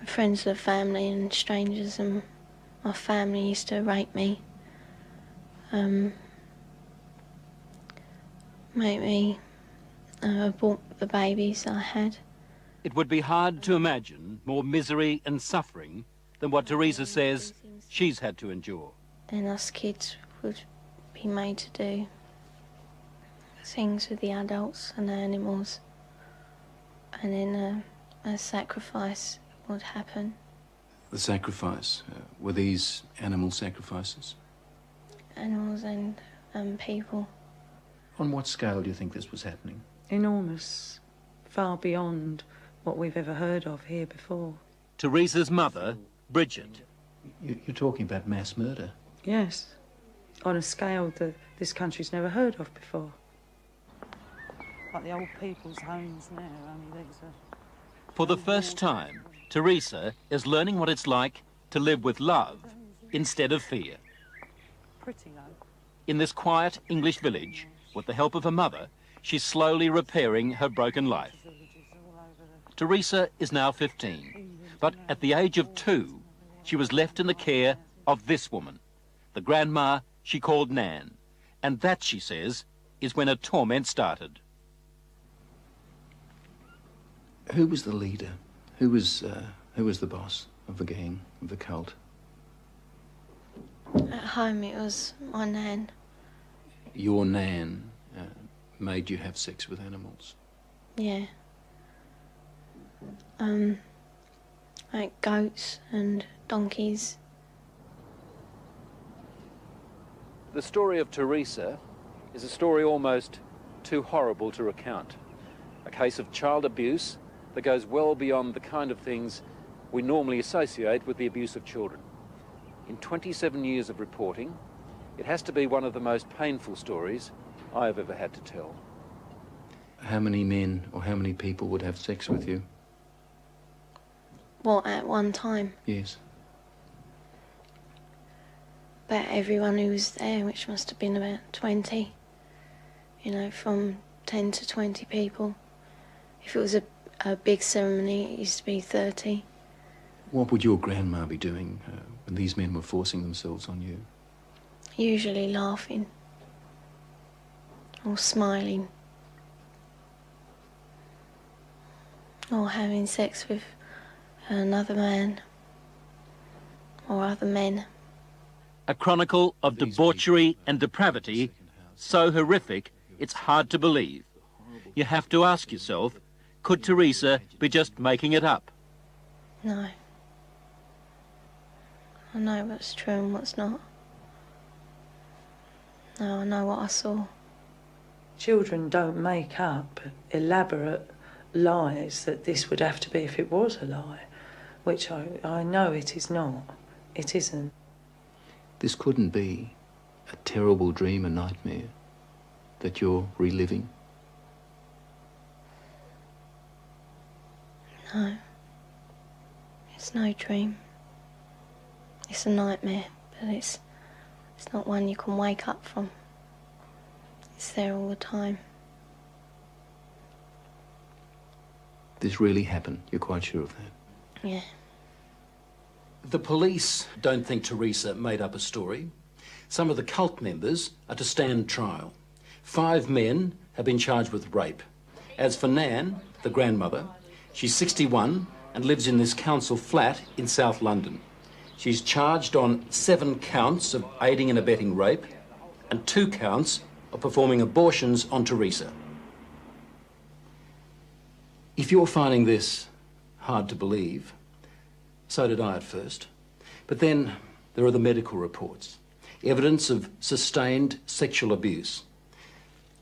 friends of the family and strangers, and my family used to rape me, make me abort the babies I had. It would be hard to imagine more misery and suffering than what Teresa says she's had to endure. And us kids would be made to do things with the adults and the animals, and then a sacrifice would happen. The sacrifice? Were these animal sacrifices? Animals and people. On what scale do you think this was happening? Enormous. Far beyond what we've ever heard of here before. Teresa's mother, Bridget. You're talking about mass murder? Yes. On a scale that this country's never heard of before. Like the old people's homes now, only these are... For the first time, Teresa is learning what it's like to live with love instead of fear. Pretty low. In this quiet English village, with the help of her mother, she's slowly repairing her broken life. Teresa is now 15, but at the age of 2, she was left in the care of this woman, the grandma she called Nan. And that, she says, is when her torment started. Who was the leader? Who was the boss of the gang, of the cult? At home it was my Nan. Your Nan made you have sex with animals? Yeah. Like goats and donkeys. The story of Teresa is a story almost too horrible to recount. A case of child abuse that goes well beyond the kind of things we normally associate with the abuse of children. In 27 years of reporting, it has to be one of the most painful stories I have ever had to tell. How many men or how many people would have sex with you? What, at one time? Yes. About everyone who was there, which must have been about 20. You know, from 10 to 20 people. If it was a big ceremony, it used to be 30. What would your grandma be doing when these men were forcing themselves on you? Usually laughing. Or smiling. Or having sex with another man. Or other men. A chronicle of debauchery and depravity so horrific it's hard to believe. You have to ask yourself, could Teresa be just making it up? No. I know what's true and what's not. No, I know what I saw. Children don't make up elaborate lies that this would have to be if it was a lie, which I know it is not. It isn't. This couldn't be a terrible dream, a nightmare that you're reliving? No. It's no dream. It's a nightmare, but it's not one you can wake up from. It's there all the time. This really happened, you're quite sure of that? Yeah. The police don't think Teresa made up a story. Some of the cult members are to stand trial. 5 men have been charged with rape. As for Nan, the grandmother, she's 61 and lives in this council flat in South London. She's charged on 7 counts of aiding and abetting rape and 2 counts of performing abortions on Teresa. If you're finding this hard to believe, so did I at first. But then there are the medical reports, evidence of sustained sexual abuse.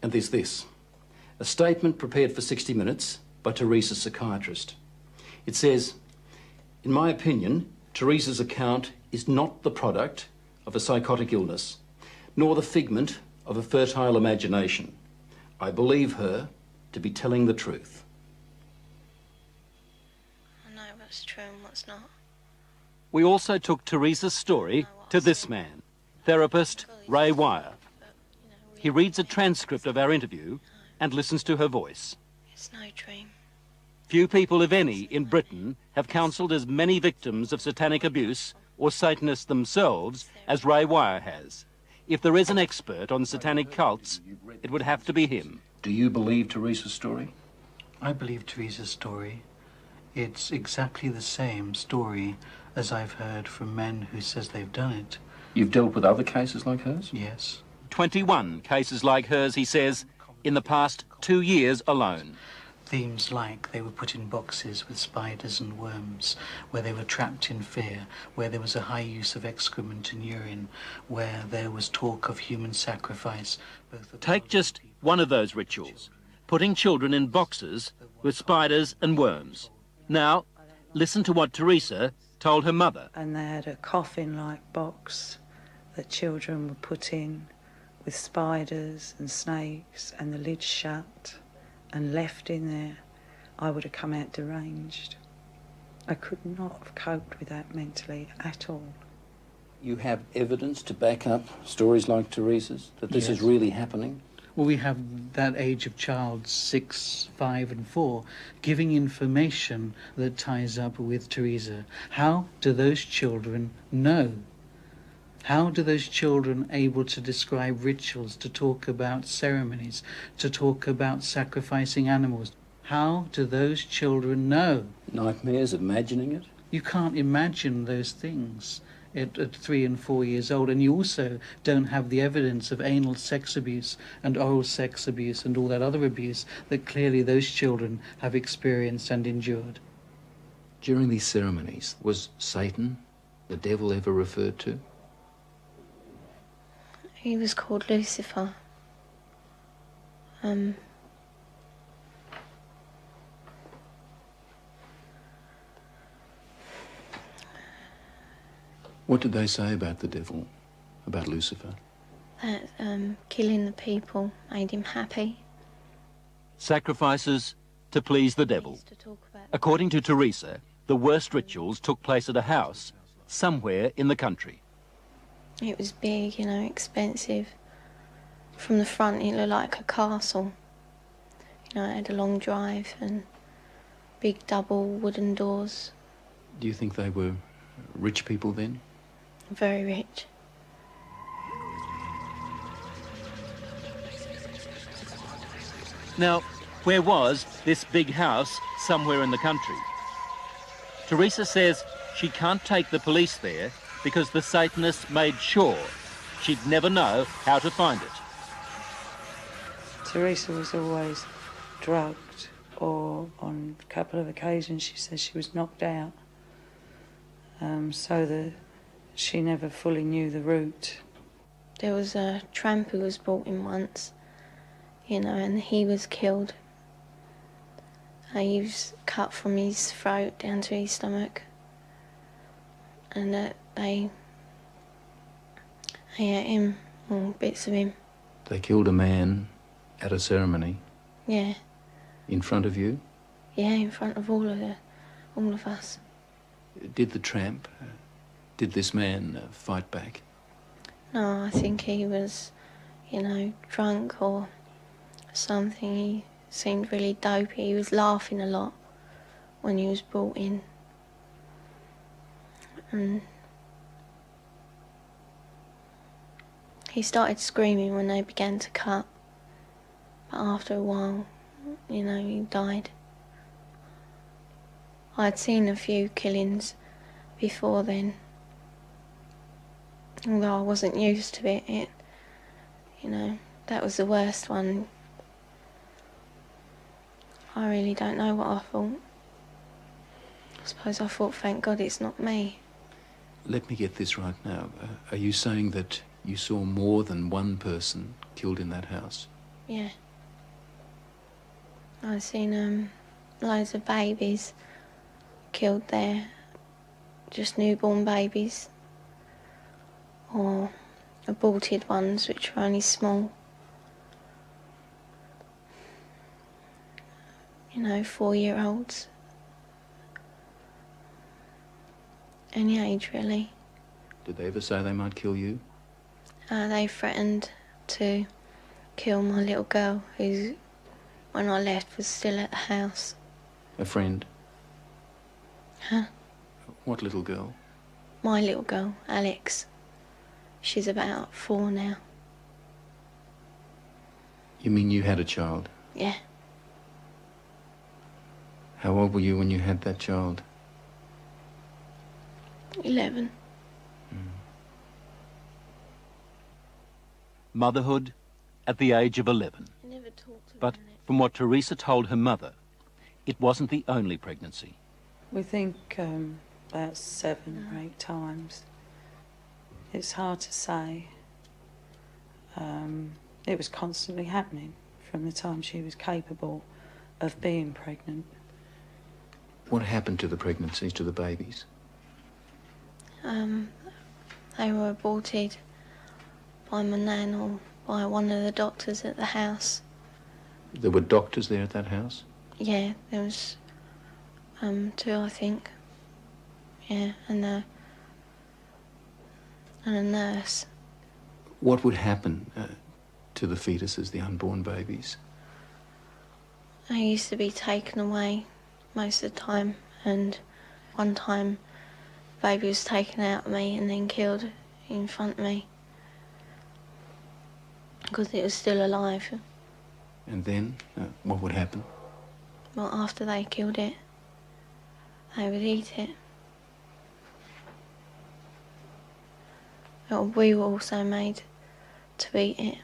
And there's this, a statement prepared for 60 Minutes by Teresa's psychiatrist. It says, in my opinion, Teresa's account is not the product of a psychotic illness, nor the figment of a fertile imagination. I believe her to be telling the truth. I know what's true and what's not. We also took Teresa's story to this man, therapist Ray Wire. He reads a transcript of our interview and listens to her voice. It's no dream. Few people, if any, in Britain have counselled as many victims of satanic abuse or Satanists themselves as Ray Wire has. If there is an expert on satanic cults, it would have to be him. Do you believe Teresa's story? I believe Teresa's story. It's exactly the same story as I've heard from men who says they've done it. You've dealt with other cases like hers? Yes. 21 cases like hers, he says, in the past 2 years alone. Themes like they were put in boxes with spiders and worms, where they were trapped in fear, where there was a high use of excrement and urine, where there was talk of human sacrifice. Take just one of those rituals, putting children in boxes with spiders and worms. Now, listen to what Teresa told her mother. And they had a coffin-like box that children were put in with spiders and snakes and the lid shut and left in there. I would have come out deranged. I could not have coped with that mentally at all. You have evidence to back up stories like Teresa's, that this is really happening? Well, we have that age of child, 6, 5 and 4, giving information that ties up with Teresa. How do those children know? How do those children able to describe rituals, to talk about ceremonies, to talk about sacrificing animals? How do those children know? Nightmares, imagining it? You can't imagine those things at 3 and 4 years old, and you also don't have the evidence of anal sex abuse and oral sex abuse and all that other abuse that clearly those children have experienced and endured. During these ceremonies, was Satan, the devil, ever referred to? He was called Lucifer. What did they say about the devil, about Lucifer? That killing the people made him happy. Sacrifices to please the devil. According to Teresa, the worst rituals took place at a house somewhere in the country. It was big, you know, expensive. From the front it looked like a castle. You know, it had a long drive and big double wooden doors. Do you think they were rich people then? Very rich. Now, where was this big house somewhere in the country? Teresa says she can't take the police there because the Satanists made sure she'd never know how to find it. Teresa was always drugged, or on a couple of occasions she says she was knocked out, so that she never fully knew the route. There was a tramp who was brought in once, you know, and he was killed. He was cut from his throat down to his stomach, and they ate him, or bits of him. They killed a man at a ceremony? Yeah. In front of you? Yeah, in front of all of us. Did the tramp, did this man fight back? No, I think he was, you know, drunk or something. He seemed really dopey. He was laughing a lot when he was brought in. And he started screaming when they began to cut. But after a while, you know, he died. I'd seen a few killings before then. Although I wasn't used to it, you know, that was the worst one. I really don't know what I thought. I suppose I thought, thank God it's not me. Let me get this right now. Are you saying that you saw more than one person killed in that house? Yeah. I've seen loads of babies killed there, just newborn babies, or aborted ones which were only small. You know, 4-year-olds. Any age, really. Did they ever say they might kill you? They threatened to kill my little girl, who, when I left, was still at the house. A friend? Huh? What little girl? My little girl, Alex. She's about 4 now. You mean you had a child? Yeah. How old were you when you had that child? 11. Motherhood at the age of 11. I never talked about But it. from what Teresa told her mother, it wasn't the only pregnancy. We think about 7 or 8 times. It's hard to say. It was constantly happening from the time she was capable of being pregnant. What happened to the pregnancies, to the babies? They were aborted by my nan or by one of the doctors at the house. There were doctors there at that house? Yeah, there was 2, I think. Yeah, and a nurse. What would happen to the fetuses, the unborn babies? They used to be taken away most of the time, and one time the baby was taken out of me and then killed in front of me because it was still alive. And then, what would happen? Well, after they killed it, they would eat it. Well, we were also made to eat it.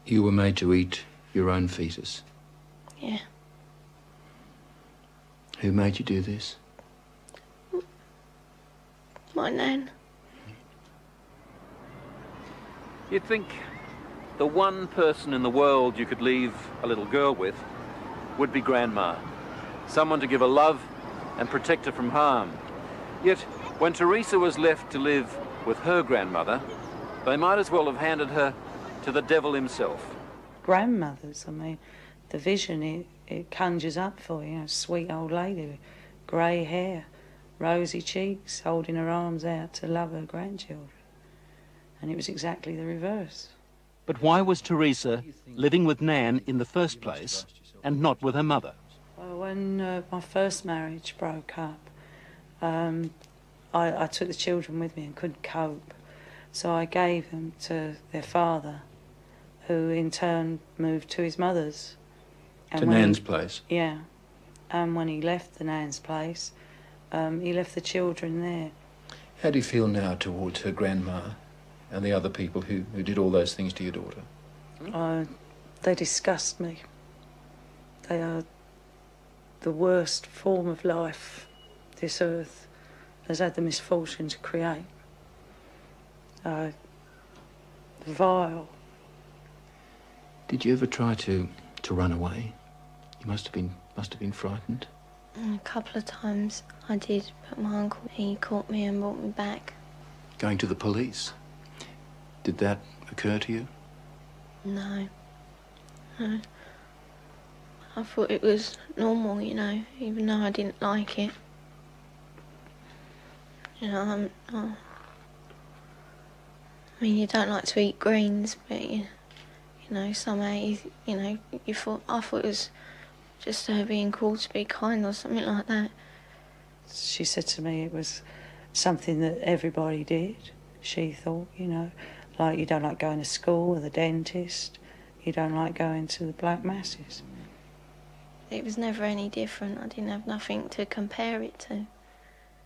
You were made to eat your own fetus. Yeah. Who made you do this? My nan. You'd think the one person in the world you could leave a little girl with would be Grandma. Someone to give her love and protect her from harm. Yet, when Teresa was left to live with her grandmother, they might as well have handed her to the devil himself. Grandmothers, I mean, the vision it conjures up for you, a sweet old lady with grey hair, rosy cheeks, holding her arms out to love her grandchildren. And it was exactly the reverse. But why was Teresa living with Nan in the first place and not with her mother? Well, when my first marriage broke up, I took the children with me and couldn't cope. So I gave them to their father, who in turn moved to his mother's. And To Nan's place? Yeah. And when he left the Nan's place, he left the children there. How do you feel now towards her grandma and the other people who did all those things to your daughter? They disgust me. They are the worst form of life this earth has had the misfortune to create. Vile. Did you ever try to run away? You must have been frightened. A couple of times I did, but my uncle, he caught me and brought me back. Going to the police? Did that occur to you? No. No. I thought it was normal, you know, even though I didn't like it. You know, I mean, you don't like to eat greens, but you know, somehow, I thought it was just her being called to be kind or something like that. She said to me it was something that everybody did, she thought, you know, like you don't like going to school or the dentist, you don't like going to the black masses. It was never any different. I didn't have nothing to compare it to.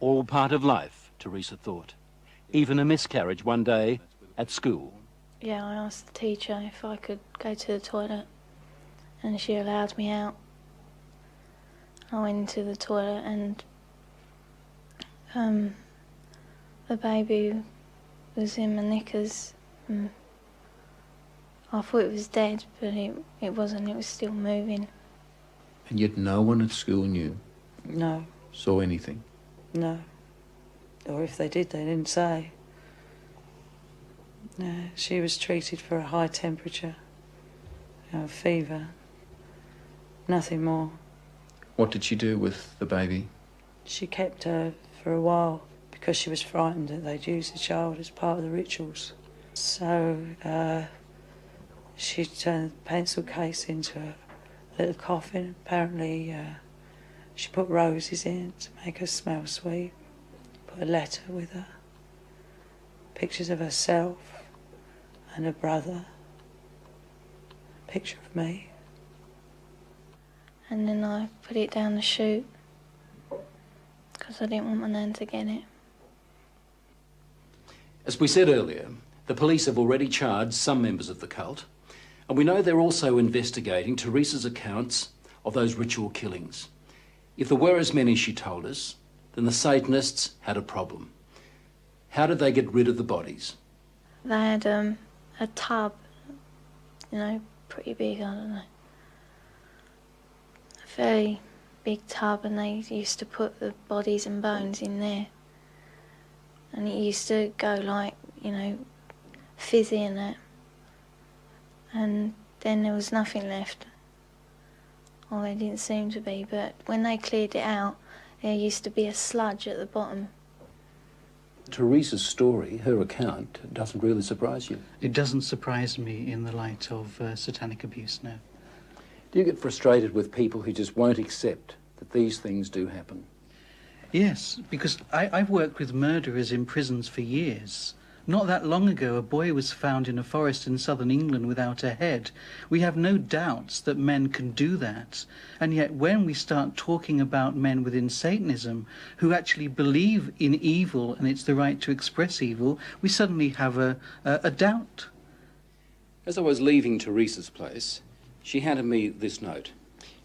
All part of life, Teresa thought. Even a miscarriage one day at school. Yeah, I asked the teacher if I could go to the toilet, and she allowed me out. I went into the toilet and the baby was in my knickers. I thought it was dead, but it wasn't. It was still moving. And yet no one at school knew? No. Saw anything? No. Or if they did, they didn't say. No, she was treated for a high temperature, fever, nothing more. What did she do with the baby? She kept her for a while because she was frightened that they'd use the child as part of the rituals. So she turned the pencil case into little coffin. Apparently she put roses in to make her smell sweet. Put a letter with her. Pictures of herself and her brother. Picture of me. And then I put it down the chute because I didn't want my nan to get it. As we said earlier, the police have already charged some members of the cult, and we know they're also investigating Teresa's accounts of those ritual killings. If there were as many, she told us, then the Satanists had a problem. How did they get rid of the bodies? They had a tub, you know, pretty big, I don't know. A very big tub, and they used to put the bodies and bones in there. And it used to go like, you know, fizzy and that. And then there was nothing left. Well, there didn't seem to be, but when they cleared it out, there used to be a sludge at the bottom. Teresa's story, her account, doesn't really surprise you. It doesn't surprise me in the light of satanic abuse, no. Do you get frustrated with people who just won't accept that these things do happen? Yes, because I've worked with murderers in prisons for years. Not that long ago, a boy was found in a forest in southern England without a head. We have no doubts that men can do that. And yet when we start talking about men within Satanism who actually believe in evil and it's the right to express evil, we suddenly have a doubt. As I was leaving Teresa's place, she handed me this note.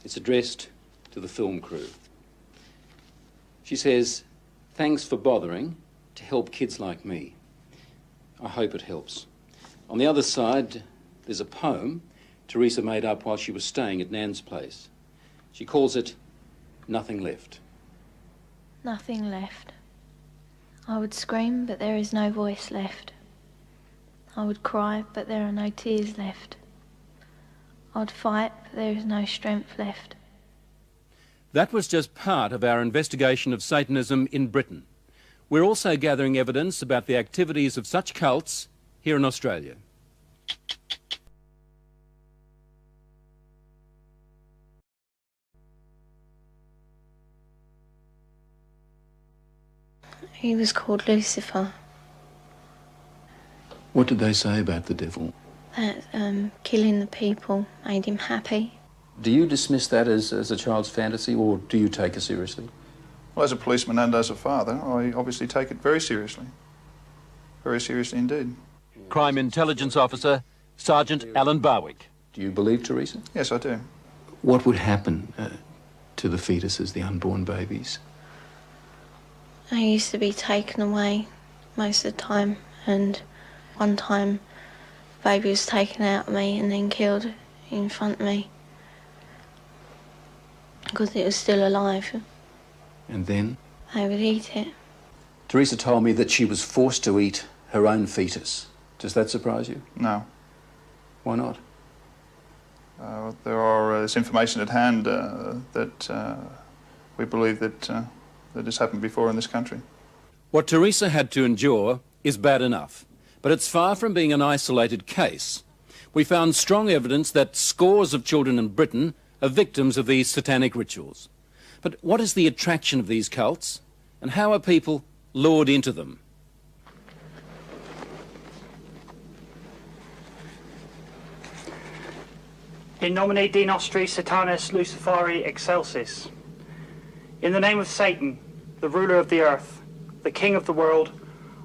It's addressed to the film crew. She says, "Thanks for bothering to help kids like me. I hope it helps." On the other side, there's a poem Teresa made up while she was staying at Nan's place. She calls it Nothing Left. Nothing left. I would scream, but there is no voice left. I would cry, but there are no tears left. I'd fight, but there is no strength left. That was just part of our investigation of Satanism in Britain. We're also gathering evidence about the activities of such cults here in Australia. He was called Lucifer. What did they say about the devil? That killing the people made him happy. Do you dismiss that as a child's fantasy, or do you take it seriously? Well, as a policeman and as a father, I obviously take it very seriously. Very seriously indeed. Crime Intelligence Officer, Sergeant Alan Barwick. Do you believe Teresa? Yes, I do. What would happen to the fetuses, the unborn babies? I used to be taken away most of the time, and one time the baby was taken out of me and then killed in front of me because it was still alive. And then? They would eat it. Teresa told me that she was forced to eat her own fetus. Does that surprise you? No. Why not? There's information at hand that we believe that has happened before in this country. What Teresa had to endure is bad enough, but it's far from being an isolated case. We found strong evidence that scores of children in Britain are victims of these satanic rituals. But what is the attraction of these cults, and how are people lured into them? In nomine Dei Nostri Satanis Luciferi Excelsis. In the name of Satan, the ruler of the earth, the king of the world,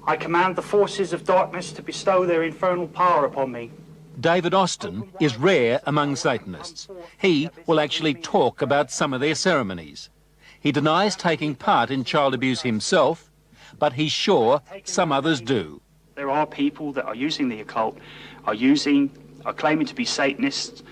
I command the forces of darkness to bestow their infernal power upon me. David Austin is rare among Satanists. He will actually talk about some of their ceremonies. He denies taking part in child abuse himself, but he's sure some others do. There are people that are using the occult, are claiming to be Satanists,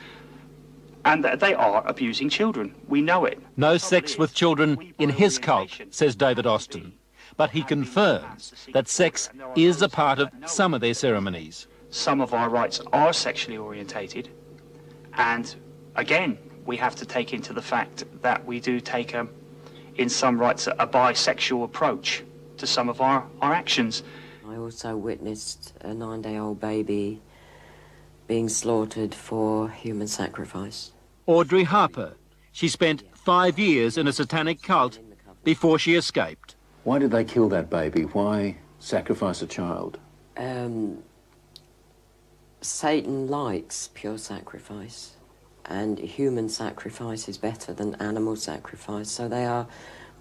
and that they are abusing children. We know it. No sex with children in his cult, says David Austin, but he confirms that sex is a part of some of their ceremonies. Some of our rites are sexually orientated, and again, we have to take into the fact that we do take, in some rites, a bisexual approach to some of our actions. I also witnessed a 9-day-old baby being slaughtered for human sacrifice. Audrey Harper. She spent 5 years in a satanic cult before she escaped. Why did they kill that baby? Why sacrifice a child? Satan likes pure sacrifice, and human sacrifice is better than animal sacrifice, so they are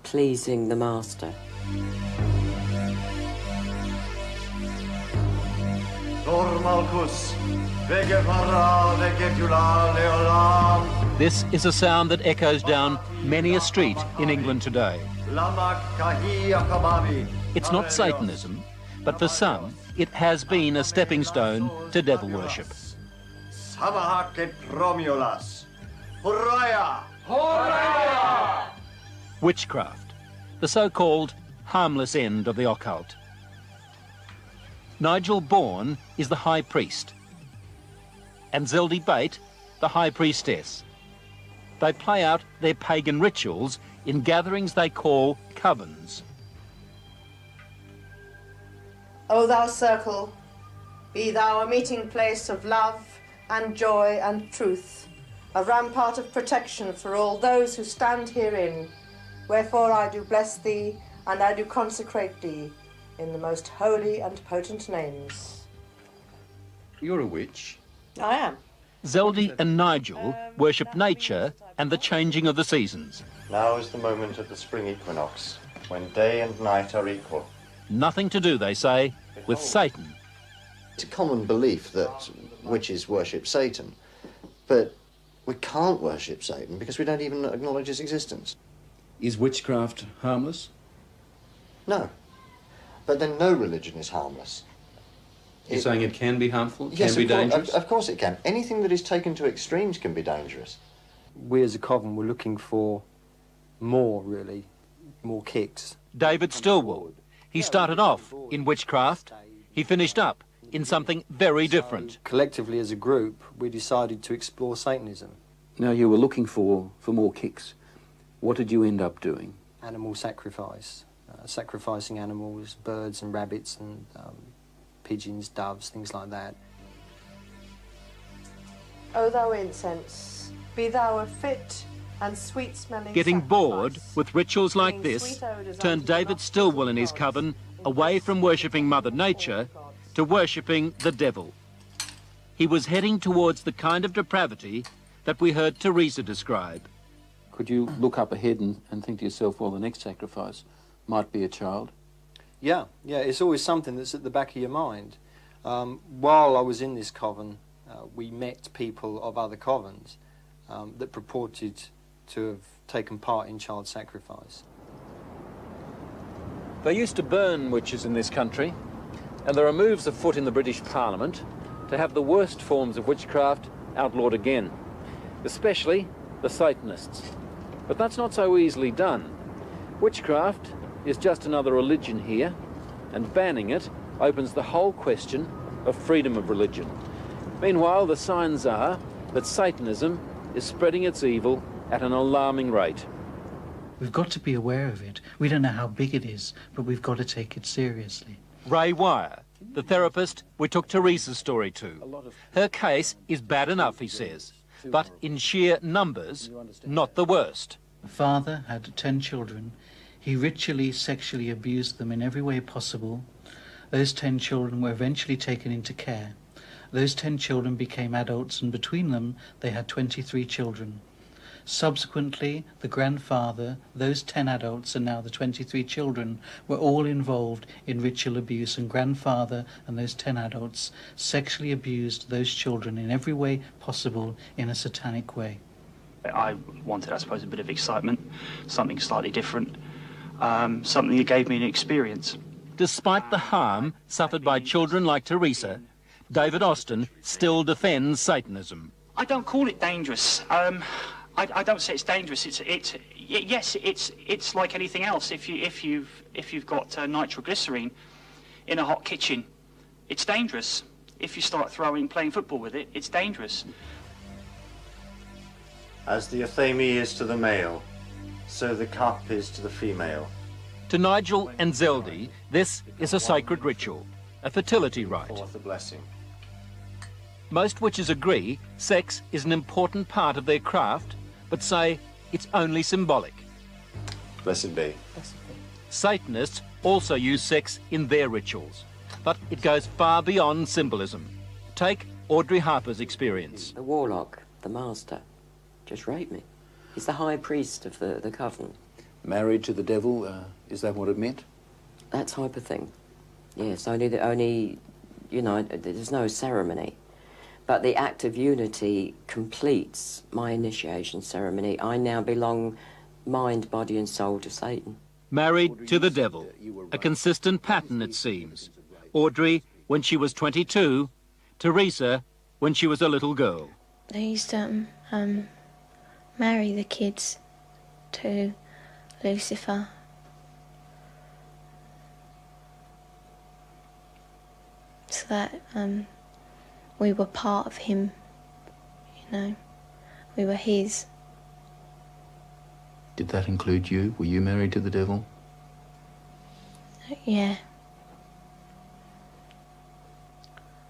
pleasing the master. This is a sound that echoes down many a street in England today. It's not Satanism, but for some, it has been a stepping stone to devil worship. Witchcraft, the so-called harmless end of the occult. Nigel Bourne is the high priest, and Zeldy Bate, the high priestess. They play out their pagan rituals in gatherings they call covens. O thou circle, be thou a meeting place of love and joy and truth, a rampart of protection for all those who stand herein. Wherefore I do bless thee, and I do consecrate thee, in the most holy and potent names. You're a witch. I am. Zeldy and Nigel worship nature and the changing of the seasons. Now is the moment of the spring equinox, when day and night are equal. Nothing to do, they say, with Satan. It's a common belief that witches worship Satan, but we can't worship Satan because we don't even acknowledge his existence. Is witchcraft harmless? No. But then no religion is harmless. You're saying it can be harmful? It Yes, can be dangerous? Of course it can. Anything that is taken to extremes can be dangerous. We as a coven were looking for more, really, more kicks. David Stillwell. He started off in witchcraft. He finished up in something very different. Collectively as a group, we decided to explore Satanism. Now, you were looking for more kicks. What did you end up doing? Animal sacrifice. Sacrificing animals, birds and rabbits and pigeons, doves, things like that. O thou incense, be thou a fit and sweet-smelling Getting sacrifice, bored with rituals like bringing this sweet odours turned unto the David nostrils Stillwell of and his God. coven away from worshipping Mother Nature to worshipping the devil. He was heading towards the kind of depravity that we heard Teresa describe. Could you look up ahead and think to yourself, well, the next sacrifice might be a child? Yeah, it's always something that's at the back of your mind. While I was in this coven, we met people of other covens that purported to have taken part in child sacrifice. They used to burn witches in this country, and there are moves afoot in the British Parliament to have the worst forms of witchcraft outlawed again, especially the Satanists. But that's not so easily done. Witchcraft is just another religion here, and banning it opens the whole question of freedom of religion. Meanwhile, the signs are that Satanism is spreading its evil at an alarming rate. We've got to be aware of it. We don't know how big it is, but we've got to take it seriously. Ray Wire, the therapist we took Teresa's story to. Her case is bad enough, he says, but in sheer numbers, not the worst. The father had 10 children. He ritually, sexually abused them in every way possible. Those 10 children were eventually taken into care. Those 10 children became adults, and between them they had 23 children. Subsequently, the grandfather, those 10 adults and now the 23 children were all involved in ritual abuse, and grandfather and those 10 adults sexually abused those children in every way possible in a satanic way. I wanted, I suppose, a bit of excitement, something slightly different, something that gave me an experience. Despite the harm suffered by children like Teresa, David Austin still defends Satanism. I don't call it dangerous. I don't say it's dangerous. Yes, it's like anything else. If you've got nitroglycerine in a hot kitchen, it's dangerous. If you start playing football with it, it's dangerous. As the athame is to the male, so the cup is to the female. To Nigel and Zeldy, this is a sacred ritual, a fertility rite. Forth the blessing. Most witches agree sex is an important part of their craft, but say it's only symbolic. Blessed be. Satanists also use sex in their rituals, but it goes far beyond symbolism. Take Audrey Harper's experience. The warlock, the master, just raped me. He's the high priest of the coven. Married to the devil, is that what it meant? That type of thing. Yes, only, you know, there's no ceremony. But the act of unity completes my initiation ceremony. I now belong mind, body and soul to Satan. Married to the devil. A consistent pattern, it seems. Audrey when she was 22, Teresa when she was a little girl. They used to marry the kids to Lucifer. So that we were part of him, you know. We were his. Did that include you? Were you married to the devil? Yeah.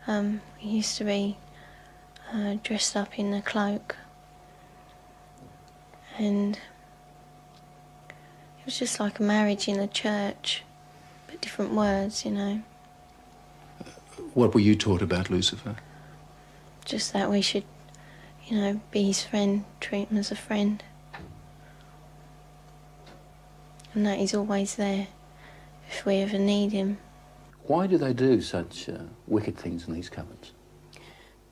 We used to be dressed up in a cloak, and it was just like a marriage in a church, but different words, you know. What were you taught about Lucifer? Just that we should, you know, be his friend, treat him as a friend, and that he's always there if we ever need him. Why do they do such wicked things in these covens?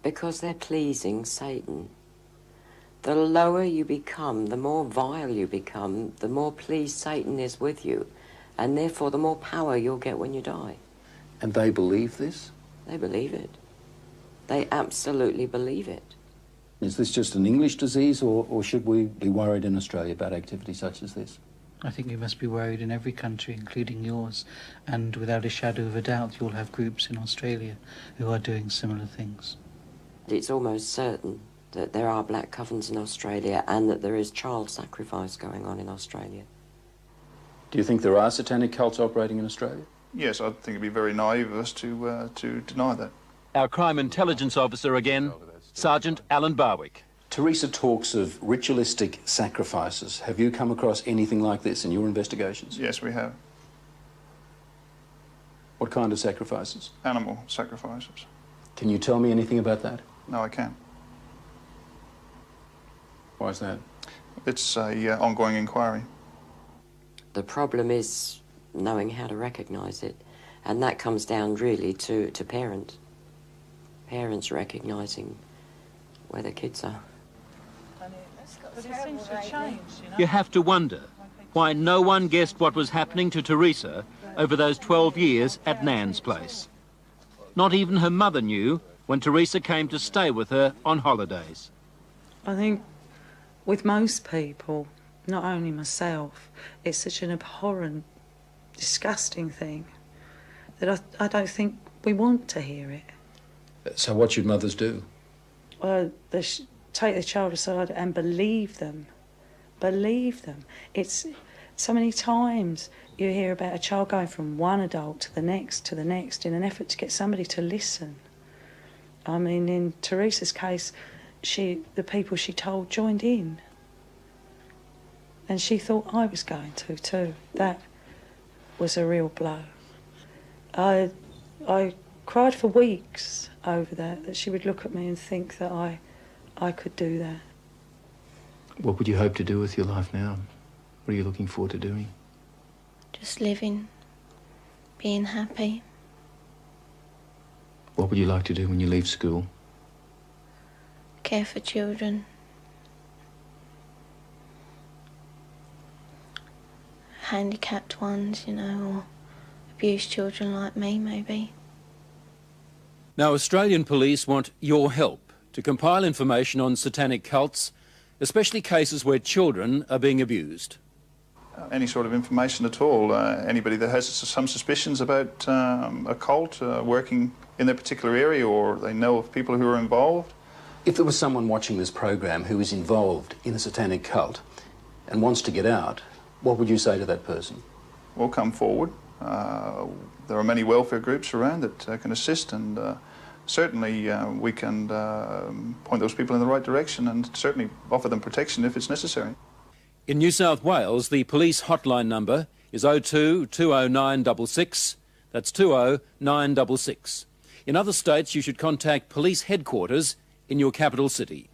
Because they're pleasing Satan. The lower you become, the more vile you become, the more pleased Satan is with you, and therefore the more power you'll get when you die. And they believe this? They believe it. They absolutely believe it. Is this just an English disease, or should we be worried in Australia about activity such as this? I think you must be worried in every country, including yours, and without a shadow of a doubt you'll have groups in Australia who are doing similar things. It's almost certain that there are black covens in Australia and that there is child sacrifice going on in Australia. Do you think there are satanic cults operating in Australia? Yes, I think it'd be very naive of us to deny that. Our crime intelligence officer again, Sergeant Alan Barwick. Teresa talks of ritualistic sacrifices. Have you come across anything like this in your investigations? Yes, we have. What kind of sacrifices? Animal sacrifices. Can you tell me anything about that? No, I can't. Why is that? It's a ongoing inquiry. The problem is knowing how to recognise it, and that comes down really to parents. Parents recognising where their kids are. But it seems to have changed, you know. You have to wonder why no one guessed what was happening to Teresa over those 12 years at Nan's place. Not even her mother knew when Teresa came to stay with her on holidays. I think with most people, not only myself, it's such an abhorrent, disgusting thing that I don't think we want to hear it. So what should mothers do? Well, they take the child aside and believe them. Believe them. It's so many times you hear about a child going from one adult to the next in an effort to get somebody to listen. I mean, in Teresa's case, the people she told joined in. And she thought I was going to too. That was a real blow. I cried for weeks over that she would look at me and think that I could do that. What would you hope to do with your life now? What are you looking forward to doing? Just living, being happy. What would you like to do when you leave school? Care for children. Handicapped ones, you know, or abused children like me, maybe. Now, Australian police want your help to compile information on satanic cults, especially cases where children are being abused. Any sort of information at all, anybody that has some suspicions about a cult working in their particular area, or they know of people who are involved. If there was someone watching this program who is involved in a satanic cult and wants to get out, what would you say to that person? Well, come forward. There are many welfare groups around that can assist, and certainly we can point those people in the right direction and certainly offer them protection if it's necessary. In New South Wales, the police hotline number is 02 20966. That's 20966. In other states, you should contact police headquarters in your capital city.